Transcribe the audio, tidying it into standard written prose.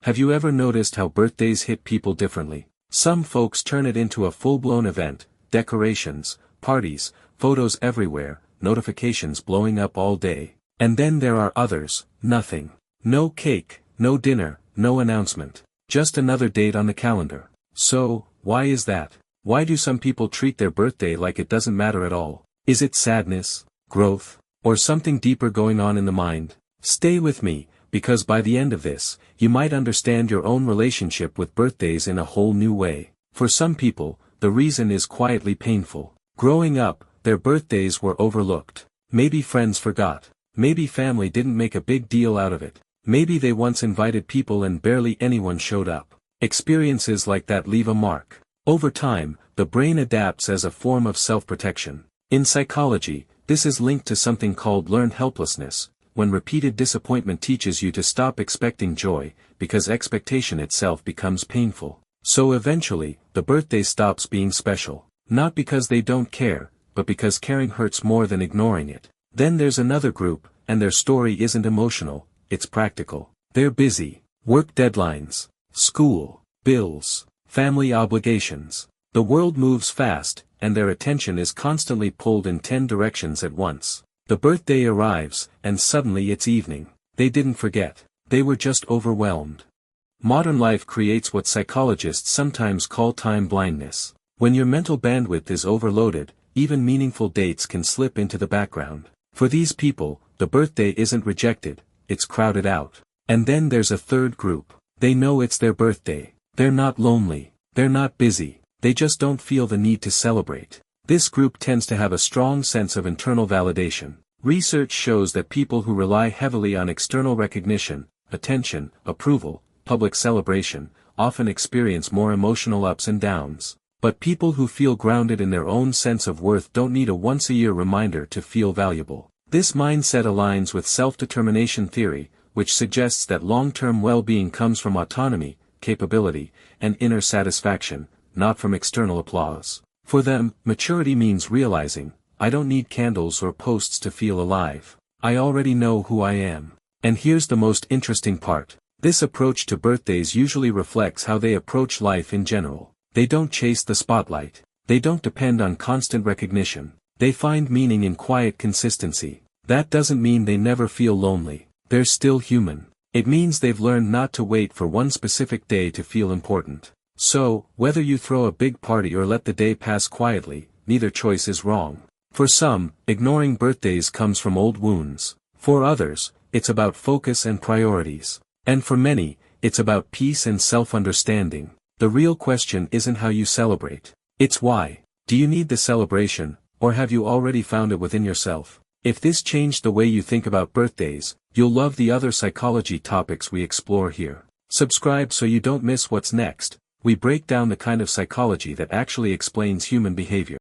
Have you ever noticed how birthdays hit people differently? Some folks turn it into a full-blown event, decorations, parties, photos everywhere, notifications blowing up all day. And then there are others, nothing. No cake, no dinner, no announcement. Just another date on the calendar. So, why is that? Why do some people treat their birthday like it doesn't matter at all? Is it sadness, growth, or something deeper going on in the mind? Stay with me, because by the end of this, you might understand your own relationship with birthdays in a whole new way. For some people, the reason is quietly painful. Growing up, their birthdays were overlooked. Maybe friends forgot. Maybe family didn't make a big deal out of it. Maybe they once invited people and barely anyone showed up. Experiences like that leave a mark. Over time, the brain adapts as a form of self-protection. In psychology, this is linked to something called learned helplessness, when repeated disappointment teaches you to stop expecting joy, because expectation itself becomes painful. So eventually, the birthday stops being special. Not because they don't care, but because caring hurts more than ignoring it. Then there's another group, and their story isn't emotional, it's practical. They're busy. Work deadlines, school, bills, family obligations. The world moves fast, and their attention is constantly pulled in 10 directions at once. The birthday arrives, and suddenly it's evening. They didn't forget. They were just overwhelmed. Modern life creates what psychologists sometimes call time blindness. When your mental bandwidth is overloaded, even meaningful dates can slip into the background. For these people, the birthday isn't rejected, it's crowded out. And then there's a third group. They know it's their birthday. They're not lonely. They're not busy. They just don't feel the need to celebrate. This group tends to have a strong sense of internal validation. Research shows that people who rely heavily on external recognition, attention, approval, public celebration, often experience more emotional ups and downs. But people who feel grounded in their own sense of worth don't need a once-a-year reminder to feel valuable. This mindset aligns with self-determination theory, which suggests that long-term well-being comes from autonomy, capability, and inner satisfaction, not from external applause. For them, maturity means realizing, I don't need candles or posts to feel alive. I already know who I am. And here's the most interesting part. This approach to birthdays usually reflects how they approach life in general. They don't chase the spotlight. They don't depend on constant recognition. They find meaning in quiet consistency. That doesn't mean they never feel lonely. They're still human. It means they've learned not to wait for one specific day to feel important. So, whether you throw a big party or let the day pass quietly, neither choice is wrong. For some, ignoring birthdays comes from old wounds. For others, it's about focus and priorities. And for many, it's about peace and self-understanding. The real question isn't how you celebrate. It's why. Do you need the celebration, or have you already found it within yourself? If this changed the way you think about birthdays, you'll love the other psychology topics we explore here. Subscribe so you don't miss what's next. We break down the kind of psychology that actually explains human behavior.